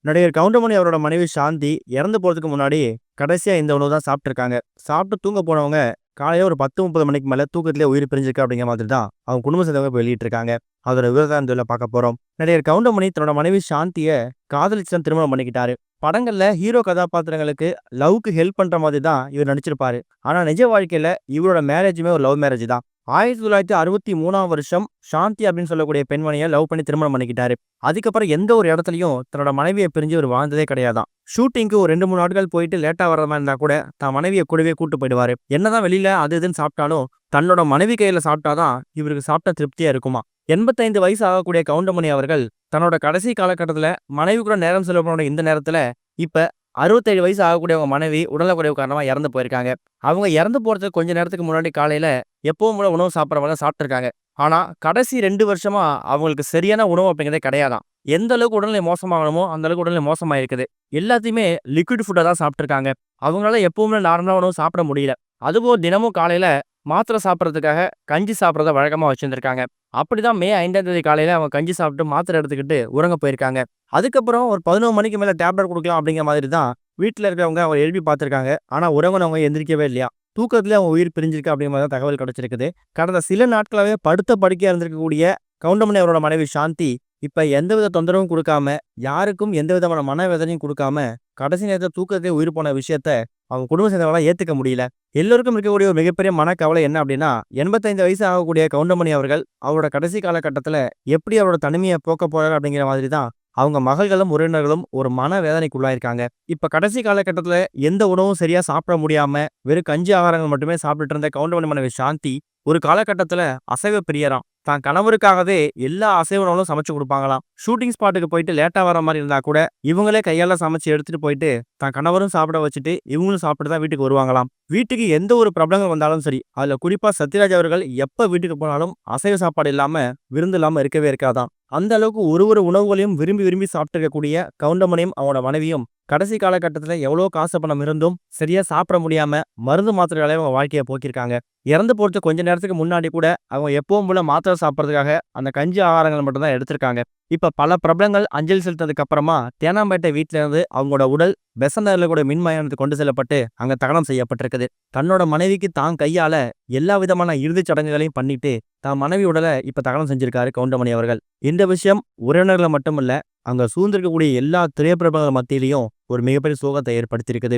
நடிகர் கவுண்டமணி அவரோட மனைவி சாந்தி இறந்து போறதுக்கு முன்னாடி கடைசியா இந்த உணவு தான் சாப்பிட்டுருக்காங்க. சாப்பிட்டு தூங்க போனவங்க காலையில ஒரு 10:30 மணிக்கு மேல தூக்கத்திலே உயிர் பிரிஞ்சிருக்கு அப்படிங்கிற மாதிரி தான் அவங்க குடும்ப சேர்ந்தவங்க வெளியிட்டு இருக்காங்க. அதோட விவரம் இதுல பார்க்க போறோம். நடிகர் கவுண்டமணி தன்னோட மனைவி சாந்திய காதலிச்சு தான் திருமணம் பண்ணிக்கிட்டாரு. படங்கள்ல ஹீரோ கதாபாத்திரங்களுக்கு லவ்க்கு ஹெல்ப் பண்ற மாதிரி தான் இவர் நடிச்சிருப்பாரு. ஆனா நிஜ வாழ்க்கையில இவரோட மேரேஜுமே ஒரு லவ் மேரேஜ் தான். 1963ஆம் வருஷம் சாந்தி அப்படின்னு சொல்லக்கூடிய பெண்மணியை லவ் பண்ணி திருமணம் பண்ணிக்கிட்டாரு. அதுக்கப்புறம் எந்த ஒரு இடத்துலயும் தன்னோட மனைவியை பிரிஞ்சு ஒரு வாழ்ந்ததே கிடையாதாம். ஷூட்டிங்க்கு ஒரு 2, 3 நாட்கள் போயிட்டு லேட்டா வர்ற மாதிரி இருந்தா கூட தன் மனைவியை கூடவே கூட்டு போயிடுவாரு. என்னதான் வெளியில அது இதுன்னு சாப்பிட்டாலும் தன்னோட மனைவி கையில சாப்பிட்டாதான் இவருக்கு சாப்பிட்ட திருப்தியா இருக்குமா. 85 வயசு ஆகக்கூடிய கவுண்டமணி அவர்கள் தன்னோட கடைசி காலகட்டத்துல மனைவி கூட நேரம் செலவு இந்த நேரத்துல இப்ப 67 வயசு ஆகக்கூடிய அவங்க மனைவி உடல்நலக்குறைவு காரணமா இறந்து போயிருக்காங்க. அவங்க இறந்து போறதுக்கு கொஞ்ச நேரத்துக்கு முன்னாடி காலையில எப்பவும் போல உணவு சாப்பிடுற மாதிரி தான் சாப்பிட்டுருக்காங்க. ஆனா கடைசி 2 வருஷமா அவங்களுக்கு சரியான உணவு அப்படிங்கிறதே கிடையாதாம். எந்த அளவுக்கு உடல்நிலை மோசமாகணுமோ அந்த அளவுக்கு உடல்நிலை மோசமாயிருக்குது. எல்லாத்தையுமே லிக்விட் ஃபுட்டா தான் சாப்பிட்டுருக்காங்க. அவங்களால எப்பவுமே நார்மலா உணவு சாப்பிட முடியல. அதுபோல் தினமும் காலையில மாத்திரை சாப்பிடுறதுக்காக கஞ்சி சாப்பிடுறத வழக்கமா வச்சிருந்திருக்காங்க. அப்படிதான் மே 5ஆம் தேதி காலையில அவங்க கஞ்சி சாப்பிட்டு மாத்திரை எடுத்துக்கிட்டு உறங்க போயிருக்காங்க. அதுக்கப்புறம் ஒரு 11 மணிக்கு மேல டேப்லெட் குடுக்கலாம் அப்படிங்கிற மாதிரி தான் வீட்ல இருக்கிறவங்க அவங்க எழுப்பி பார்த்துருக்காங்க. ஆனா உறங்குனவங்க எந்திரிக்கவே இல்லையா. தூக்கத்திலே அவங்க உயிர் பிரிஞ்சிருக்கு அப்படிங்கிற மாதிரி தான் தகவல் கிடைச்சிருக்குது. கடந்த சில நாட்களாவே படுத்த படுக்கையா இருந்திருக்கக்கூடிய கவுண்டமணி அவரோட மனைவி சாந்தி இப்ப எந்தவித தொந்தரவும் குடுக்காம, யாருக்கும் எந்த விதமான மனவேதனையும் குடுக்காம, கடைசி நேரத்துல தூக்கத்திலே உயிர் போன விஷயத்த அவங்க குடும்ப சேர்ந்தவங்களால ஏத்துக்க முடியல. எல்லோருக்கும் இருக்கக்கூடிய ஒரு மிகப்பெரிய மனக்கவலை என்ன அப்படின்னா, 85 வயசு ஆகக்கூடிய கவுண்டமணி அவர்கள் அவரோட கடைசி காலகட்டத்துல எப்படி அவரோட தனிமையை போக்கப் போறாரு அப்படிங்கிற மாதிரி தான் அவங்க மகள்களும், உறவினர்களும் ஒரு மனவேதனைக்குள்ளாயிருக்காங்க. இப்ப கடைசி காலகட்டத்துல எந்த உணவும் சரியா சாப்பிட முடியாம, வெறும் கஞ்சி ஆகாரங்கள் மட்டுமே சாப்பிட்டுட்டு இருந்த கவுண்டமணி மனைவி சாந்தி, ஒரு காலகட்டத்துல அசைவ பிரியராம். தான் கணவருக்காகவே எல்லா அசைவ உணவும் சமைச்சு குடுப்பாங்களாம். ஷூட்டிங் ஸ்பாட்டுக்கு போயிட்டு லேட்டா வர மாரி இருந்தா கூட, இவங்களே கையால சமைச்சு எடுத்துட்டு போயிட்டு, தான் கணவரும் சாப்பிட வச்சுட்டு, இவங்களும் சாப்பிட்டு தான் வீட்டுக்கு வருவாங்களாம். வீட்டுக்கு எந்த ஒரு பிரபலங்கள் வந்தாலும் சரி, அதுல குறிப்பா சத்யராஜ் அவர்கள் எப்ப வீட்டுக்கு போனாலும் அசைவ சாப்பாடு இல்லாம, விருந்து இல்லாம இருக்கவே இருக்காதாம். அந்த அளவுக்கு ஒரு ஒரு உணவுகளையும் விரும்பி விரும்பி சாப்பிட்டுருக்கக்கூடிய கவுண்டமணியும் அவனோட மனைவியும் கடைசி காலகட்டத்துல எவ்வளோ காசு பணம் இருந்தும் சரியா சாப்பிட முடியாம மருந்து மாத்திரைகளாலே அவங்க வாழ்க்கையை போக்கியிருக்காங்க. இறந்து போறதுக்கு கொஞ்ச நேரத்துக்கு முன்னாடி கூட அவங்க எப்பவும் போல மாத்திரை சாப்பிட்றதுக்காக அந்த கஞ்சி ஆகாரங்கள் மட்டும் தான் எடுத்திருக்காங்க. இப்ப பல பிரபலங்கள் அஞ்சலி செலுத்தினதுக்கு அப்புறமா தேனாம்பேட்டை வீட்டுல இருந்து அவங்களோட உடல் பெசன்ட் நகர்ல கூட மின் மயானத்துக்கு கொண்டு செல்லப்பட்டு அங்க தகனம் செய்யப்பட்டிருக்குது. தன்னோட மனைவிக்கு தான் கையால எல்லா விதமான இறுதிச் சடங்குகளையும் பண்ணிட்டு தான் மனைவி உடலை இப்ப தகனம் செஞ்சிருக்காரு கவுண்டமணி அவர்கள். இந்த விஷயம் உறவினர்களை மட்டுமல்ல, அங்க சூழ்ந்திருக்கக்கூடிய எல்லா திரைப்பிரபலங்கள் மத்தியிலையும் ஒரு மிகப்பெரிய சோகத்தை ஏற்படுத்தியிருக்குது.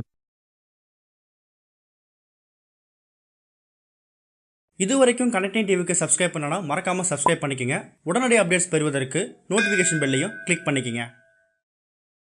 இதுவரைக்கும் கனெக்டிங் டிவிக்கு சப்ஸ்கிரைப் பண்ணனா மறக்காம சப்ஸ்கிரைப் பண்ணிக்கங்க. உடனடி அப்டேட்ஸ் பெறுவதற்கு நோட்டிஃபிகேஷன் பெல்லையும் கிளிக் பண்ணிக்கங்க.